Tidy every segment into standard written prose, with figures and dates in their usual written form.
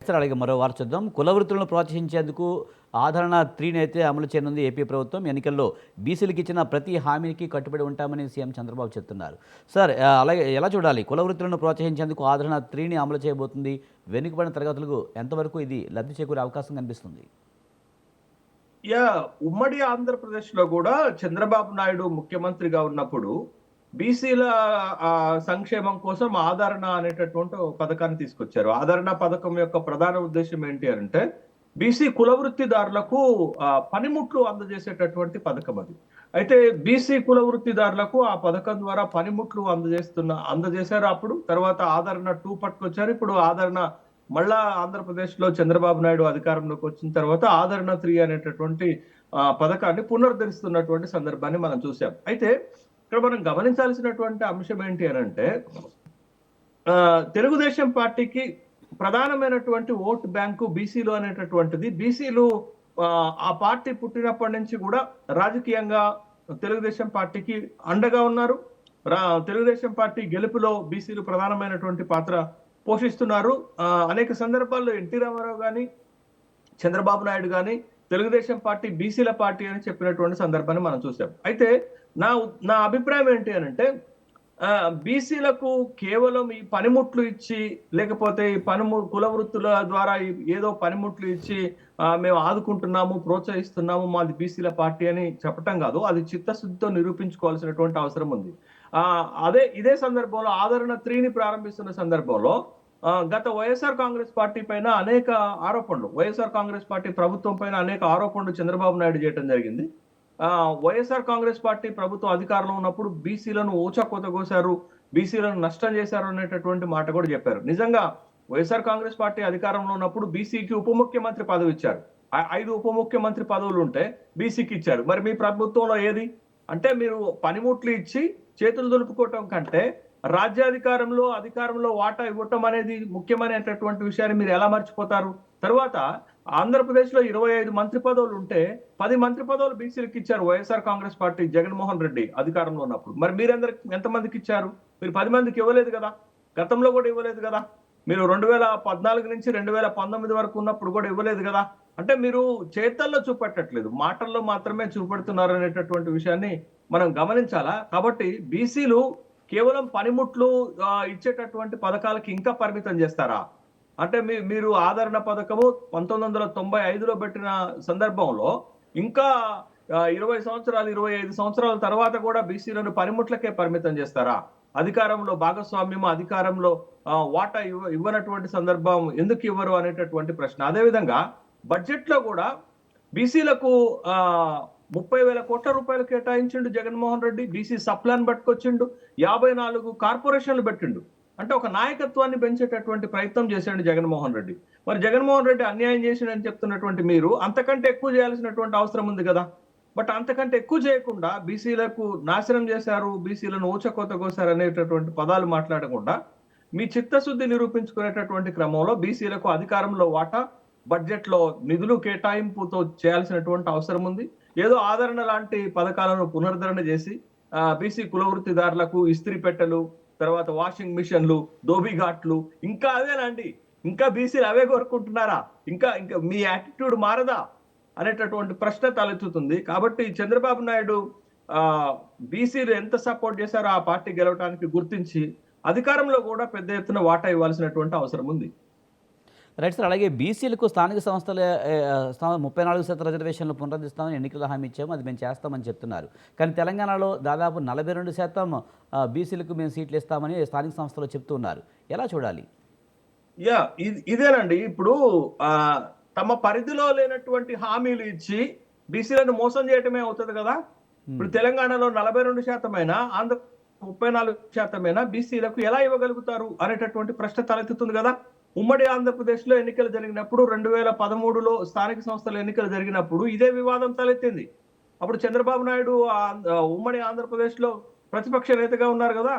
సరే అలాగే మరో వార్త చూద్దాం. కుల వృత్తులను ప్రోత్సహించేందుకు ఆదరణ 3ని అయితే అమలు చేయనుంది ఏపీ ప్రభుత్వం. ఎన్నికల్లో బీసీలకు ఇచ్చిన ప్రతి హామీకి కట్టుబడి ఉంటామని సీఎం చంద్రబాబు చెప్తున్నారు. సార్ అలాగే ఎలా చూడాలి? కుల వృత్తులను ప్రోత్సహించేందుకు ఆదరణ 3ని అమలు చేయబోతుంది. వెనుకబడిన తరగతులకు ఎంతవరకు ఇది లబ్ధి చేకూరే అవకాశం కనిపిస్తుంది? ఉమ్మడి ఆంధ్రప్రదేశ్‌లో గూడా చంద్రబాబు నాయుడు ముఖ్యమంత్రిగా ఉన్నప్పుడు బీసీల సంక్షేమం కోసం ఆదరణ అనేటటువంటి ఒక పథకాన్ని తీసుకొచ్చారు. ఆదరణ పథకం యొక్క ప్రధాన ఉద్దేశ్యం ఏంటి అనంటే, బీసీ కుల వృత్తిదారులకు పనిముట్లు అందజేసేటటువంటి పథకం అది. అయితే బీసీ కుల వృత్తిదారులకు ఆ పథకం ద్వారా పనిముట్లు అందజేశారు అప్పుడు. తర్వాత ఆదరణ 2 పట్టుకొచ్చారు. ఇప్పుడు ఆదరణ మళ్ళా ఆంధ్రప్రదేశ్‌లో చంద్రబాబు నాయుడు అధికారంలోకి వచ్చిన తర్వాత ఆదరణ 3 అనేటటువంటి పథకాన్ని పునరుద్ధరిస్తున్నటువంటి సందర్భాన్ని మనం చూసాం. అయితే ఇక్కడ మనం గమనించాల్సినటువంటి అంశం ఏంటి అనంటే, తెలుగుదేశం పార్టీకి ప్రధానమైనటువంటి ఓట్ బ్యాంకు బీసీలు అనేటటువంటిది. బీసీలు ఆ పార్టీ పుట్టినప్పటి నుంచి కూడా రాజకీయంగా తెలుగుదేశం పార్టీకి అండగా ఉన్నారు. తెలుగుదేశం పార్టీ గెలుపులో బీసీలు ప్రధానమైనటువంటి పాత్ర పోషిస్తున్నారు. అనేక సందర్భాల్లో ఎన్టీ రామారావు గాని, చంద్రబాబు నాయుడు గాని తెలుగుదేశం పార్టీ బీసీల పార్టీ అని చెప్పినటువంటి సందర్భాన్ని మనం చూసాం. అయితే నా నా అభిప్రాయం ఏంటి అనంటే, బీసీలకు కేవలం ఈ పనిముట్లు ఇచ్చి, లేకపోతే ఈ కుల వృత్తుల ద్వారా ఏదో పనిముట్లు ఇచ్చి మేము ఆదుకుంటున్నాము, ప్రోత్సహిస్తున్నాము, మాది బీసీల పార్టీ అని చెప్పటం కాదు. అది చిత్తశుద్ధితో నిరూపించుకోవాల్సినటువంటి అవసరం ఉంది. ఇదే సందర్భంలో ఆదరణ 3ని ప్రారంభిస్తున్న సందర్భంలో గత వైఎస్ఆర్ కాంగ్రెస్ పార్టీ పైన అనేక ఆరోపణలు, వైఎస్ఆర్ కాంగ్రెస్ పార్టీ ప్రభుత్వం పైన అనేక ఆరోపణలు చంద్రబాబు నాయుడు చేయడం జరిగింది. వైఎస్ఆర్ కాంగ్రెస్ పార్టీ ప్రభుత్వం అధికారంలో ఉన్నప్పుడు బీసీలను ఊచకోత కోశారు, బీసీలను నష్టం చేశారు అనేటటువంటి మాట కూడా చెప్పారు. నిజంగా వైఎస్ఆర్ కాంగ్రెస్ పార్టీ అధికారంలో ఉన్నప్పుడు బీసీకి ఉప ముఖ్యమంత్రి పదవి ఇచ్చారు. 5 ఉప ముఖ్యమంత్రి పదవులు ఉంటే బీసీకి ఇచ్చారు. మరి మీ ప్రభుత్వంలో ఏది? అంటే మీరు పనిముట్లు ఇచ్చి చేతులు దులుపుకోవటం కంటే అధికారంలో వాటా ఇవ్వటం అనేది ముఖ్యమైనటువంటి విషయాన్ని మీరు ఎలా మర్చిపోతారు? తర్వాత ఆంధ్రప్రదేశ్‌లో 25 మంత్రి పదవులు ఉంటే 10 మంత్రి పదవులు బీసీలకు ఇచ్చారు వైఎస్ఆర్ కాంగ్రెస్ పార్టీ జగన్మోహన్ రెడ్డి అధికారంలో ఉన్నప్పుడు. మరి ఎంతమందికి ఇచ్చారు? మీరు 10 మందికి ఇవ్వలేదు కదా. గతంలో కూడా ఇవ్వలేదు కదా. మీరు 2014 నుంచి 2019 వరకు ఉన్నప్పుడు కూడా ఇవ్వలేదు కదా. అంటే మీరు చేతల్లో చూపెట్టట్లేదు, మాటల్లో మాత్రమే చూపెడుతున్నారు అనేటటువంటి విషయాన్ని మనం గమనించాలా. కాబట్టి బీసీలు కేవలం పనిముట్లు ఇచ్చేటటువంటి పథకాలకి ఇంకా పరిమితం చేస్తారా? అంటే మీరు ఆదరణ పథకము 1995లో పెట్టిన సందర్భంలో ఇంకా 20 సంవత్సరాలు, 25 సంవత్సరాల తర్వాత కూడా బీసీలను పనిముట్లకే పరిమితం చేస్తారా? అధికారంలో భాగస్వామ్యం, అధికారంలో వాటా ఇవ్వనటువంటి సందర్భం ఎందుకు ఇవ్వరు అనేటటువంటి ప్రశ్న. అదేవిధంగా బడ్జెట్ లో కూడా బీసీలకు 30,000 కోట్ల రూపాయలు కేటాయించిండు జగన్మోహన్ రెడ్డి. బీసీ సప్లాన్ పట్టుకొచ్చిండు. 54 కార్పొరేషన్లు పెట్టిండు. అంటే ఒక నాయకత్వాన్ని పెంచేటటువంటి ప్రయత్నం చేశాడు జగన్మోహన్ రెడ్డి. మరి జగన్మోహన్ రెడ్డి అన్యాయం చేసిండని చెప్తున్నటువంటి మీరు అంతకంటే ఎక్కువ చేయాల్సినటువంటి అవసరం ఉంది కదా. బట్ అంతకంటే ఎక్కువ చేయకుండా బీసీలకు నాశనం చేశారు, బీసీలను ఊచకోత కోశారు అనేటటువంటి పదాలు మాట్లాడకుండా మీ చిత్తశుద్ధి నిరూపించుకునేటటువంటి క్రమంలో బీసీలకు అధికారంలో వాటా, బడ్జెట్ లో నిధులు కేటాయింపుతో చేయాల్సినటువంటి అవసరం ఉంది. ఏదో ఆదరణ లాంటి పథకాలను పునరుద్ధరణ చేసి బీసీ కుల వృత్తిదారులకు ఇస్త్రీ పెట్టెలు, తర్వాత వాషింగ్ మిషన్లు, ధోబీఘాట్లు ఇంకా అవేనండి. ఇంకా బీసీలు అవే కోరుకుంటున్నారా? ఇంకా ఇంకా మీ యాటిట్యూడ్ మారదా అనేటటువంటి ప్రశ్న తలెత్తుతుంది. కాబట్టి చంద్రబాబు నాయుడు బీసీలు ఎంత సపోర్ట్ చేశారో ఆ పార్టీ గెలవడానికి గుర్తించి అధికారంలో కూడా పెద్ద ఎత్తున వాటా ఇవ్వాల్సినటువంటి అవసరం ఉంది. Right sir. అలాగే బీసీలకు స్థానిక సంస్థల 34% రిజర్వేషన్లు పునరుద్ధరిస్తామని ఎన్నికల హామీ ఇచ్చాము, అది మేము చేస్తామని చెప్తున్నారు. కానీ తెలంగాణలో దాదాపు 42% బీసీలకు మేము సీట్లు ఇస్తామని స్థానిక సంస్థలు చెప్తున్నారు. ఎలా చూడాలి? ఇదేనండి. ఇప్పుడు తమ పరిధిలో లేనటువంటి హామీలు ఇచ్చి బీసీలను మోసం చేయటమే అవుతుంది కదా. ఇప్పుడు తెలంగాణలో 42% అయినా, ఆంధ్ర 34% అయినా బీసీలకు ఎలా ఇవ్వగలుగుతారు అనేటటువంటి ప్రశ్న తలెత్తుతుంది కదా. ఉమ్మడి ఆంధ్రప్రదేశ్ లో ఎన్నికలు జరిగినప్పుడు 2013లో స్థానిక సంస్థల ఎన్నికలు జరిగినప్పుడు ఇదే వివాదం తలెత్తింది. అప్పుడు చంద్రబాబు నాయుడు ఉమ్మడి ఆంధ్రప్రదేశ్ లో ప్రతిపక్ష నేతగా ఉన్నారు కదా.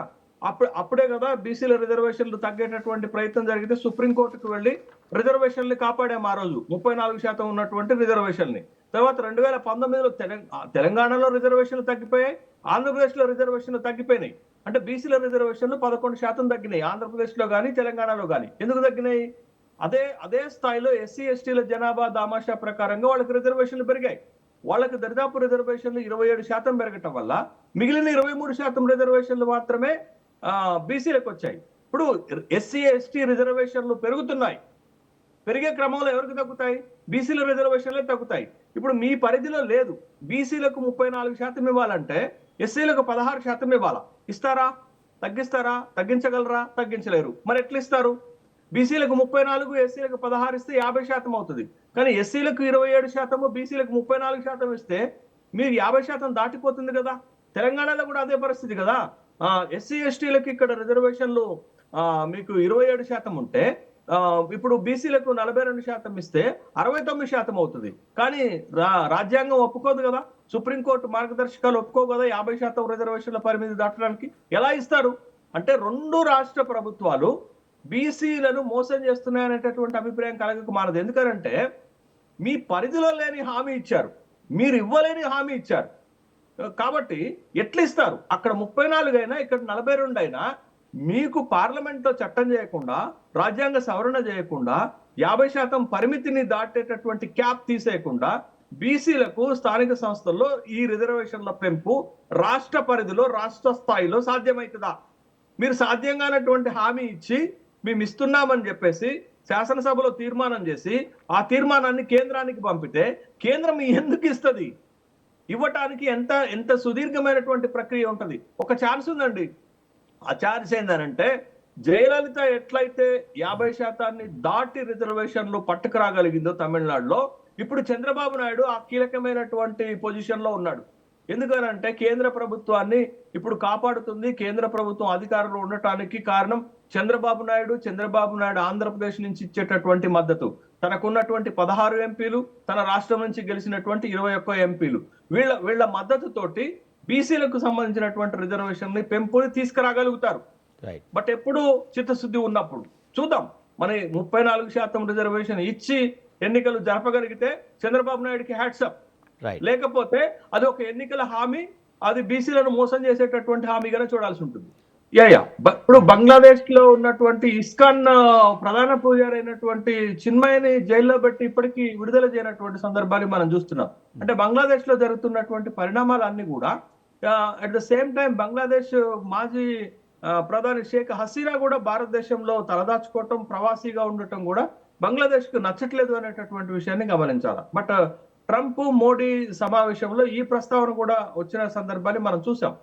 అప్పుడే కదా బీసీల రిజర్వేషన్లు తగ్గేటటువంటి ప్రయత్నం జరిగితే సుప్రీంకోర్టుకు వెళ్లి రిజర్వేషన్లు కాపాడాము. ఆ రోజు 34% ఉన్నటువంటి రిజర్వేషన్ని. తర్వాత 2019లో తెలంగాణలో రిజర్వేషన్లు తగ్గిపోయాయి, ఆంధ్రప్రదేశ్ లో రిజర్వేషన్లు తగ్గిపోయినాయి. అంటే బీసీల రిజర్వేషన్లు 11% తగ్గినాయి ఆంధ్రప్రదేశ్ లో గానీ తెలంగాణలో గానీ. ఎందుకు తగ్గినాయి? అదే అదే స్థాయిలో ఎస్సీ ఎస్టీల జనాభా దామాషా ప్రకారంగా వాళ్ళకి రిజర్వేషన్లు పెరిగాయి. వాళ్ళకి దరిదాపు రిజర్వేషన్లు 27% పెరగటం వల్ల మిగిలిన 23% రిజర్వేషన్లు మాత్రమే బీసీలకు వచ్చాయి. ఇప్పుడు ఎస్సీ ఎస్టీ రిజర్వేషన్లు పెరుగుతున్నాయి. పెరిగే క్రమంలో ఎవరికి తగ్గుతాయి? బీసీల రిజర్వేషన్లే తగ్గుతాయి. ఇప్పుడు మీ పరిధిలో లేదు. బీసీలకు 34% ఇవ్వాలంటే ఎస్సీలకు 16% ఇవ్వాలా? ఇస్తారా? తగ్గిస్తారా? తగ్గించగలరా? తగ్గించలేరు. మరి ఎట్లా ఇస్తారు? బీసీలకు 34, ఎస్సీలకు 16 ఇస్తే 50% అవుతుంది. కానీ ఎస్సీలకు 27%, బీసీలకు 34% ఇస్తే మీరు 50% దాటిపోతుంది కదా. తెలంగాణలో కూడా అదే పరిస్థితి కదా. ఎస్సీ ఎస్టీలకు ఇక్కడ రిజర్వేషన్లు మీకు 27% ఉంటే ఇప్పుడు బీసీలకు 42% ఇస్తే 69% అవుతుంది. కానీ రాజ్యాంగం ఒప్పుకోదు కదా. సుప్రీంకోర్టు మార్గదర్శకాలు ఒప్పుకో కదా 50% రిజర్వేషన్ల పరిమితి దాటడానికి. ఎలా ఇస్తారు? అంటే 2 రాష్ట్ర ప్రభుత్వాలు బీసీలను మోసం చేస్తున్నాయనేటటువంటి అభిప్రాయం కలగక మానదు. ఎందుకంటే మీ పరిధిలో లేని హామీ ఇచ్చారు, మీరు ఇవ్వలేని హామీ ఇచ్చారు. కాబట్టి ఎట్లా ఇస్తారు? అక్కడ 34 అయినా ఇక్కడ 42 అయినా మీకు పార్లమెంట్ లో చట్టం చేయకుండా, రాజ్యాంగ సవరణ చేయకుండా, 50% పరిమితిని దాటేటటువంటి క్యాప్ తీసేయకుండా బీసీలకు స్థానిక సంస్థల్లో ఈ రిజర్వేషన్ల పెంపు రాష్ట్ర పరిధిలో రాష్ట్ర స్థాయిలో సాధ్యమవుతుందా? మీరు సాధ్యంగానటువంటి హామీ ఇచ్చి మేము ఇస్తున్నామని చెప్పేసి శాసనసభలో తీర్మానం చేసి ఆ తీర్మానాన్ని కేంద్రానికి పంపితే కేంద్రం ఎందుకు ఇస్తుంది? ఇవ్వటానికి ఎంత సుదీర్ఘమైనటువంటి ప్రక్రియ ఉంటది. ఒక ఛాన్స్ ఉందండి. ఆ ఛాన్స్ ఏంటంటే జయలలిత ఎట్లయితే 50% దాటి రిజర్వేషన్లు పట్టుకురాగలిగిందో తమిళనాడులో, ఇప్పుడు చంద్రబాబు నాయుడు ఆ కీలకమైనటువంటి పొజిషన్ లో ఉన్నాడు. ఎందుకనంటే కేంద్ర ప్రభుత్వాన్ని ఇప్పుడు కాపాడుతుంది. కేంద్ర ప్రభుత్వం అధికారంలో ఉండటానికి కారణం చంద్రబాబు నాయుడు ఆంధ్రప్రదేశ్ నుంచి ఇచ్చేటటువంటి మద్దతు. తనకున్నటువంటి 16 ఎంపీలు, తన రాష్ట్రం నుంచి గెలిచినటువంటి 21 ఎంపీలు, వీళ్ళ మద్దతుతోటి బీసీలకు సంబంధించినటువంటి రిజర్వేషన్ పెంపుని తీసుకురాగలుగుతారు. బట్ ఎప్పుడు చిత్తశుద్ధి ఉన్నప్పుడు చూద్దాం. మన 34% రిజర్వేషన్ ఇచ్చి ఎన్నికలు జరపగలిగితే చంద్రబాబు నాయుడుకి హ్యాట్సప్. లేకపోతే అది ఒక ఎన్నికల హామీ, అది బీసీలను మోసం చేసేటటువంటి హామీగానే చూడాల్సి ఉంటుంది. ఇప్పుడు బంగ్లాదేశ్ లో ఉన్నటువంటి ఇస్కాన్ ప్రధాన పూజారి అయినటువంటి చిన్మయిని జైల్లో పెట్టి ఇప్పటికీ విడుదల చేయనటువంటి సందర్భాన్ని మనం చూస్తున్నాం. అంటే బంగ్లాదేశ్ లో జరుగుతున్నటువంటి పరిణామాలన్నీ కూడా at the same time Bangladesh మాజీ ప్రధాని షేక్ హసీనా కూడా భారతదేశంలో తలదాచుకోవటం, ప్రవాసీగా ఉండటం కూడా బంగ్లాదేశ్ కు నచ్చట్లేదు అనేటటువంటి విషయాన్ని గమనించాలి. బట్ ట్రంప్ మోడీ సమావేశంలో ఈ ప్రస్తావన కూడా వచ్చిన సందర్భాన్ని మనం చూసాం.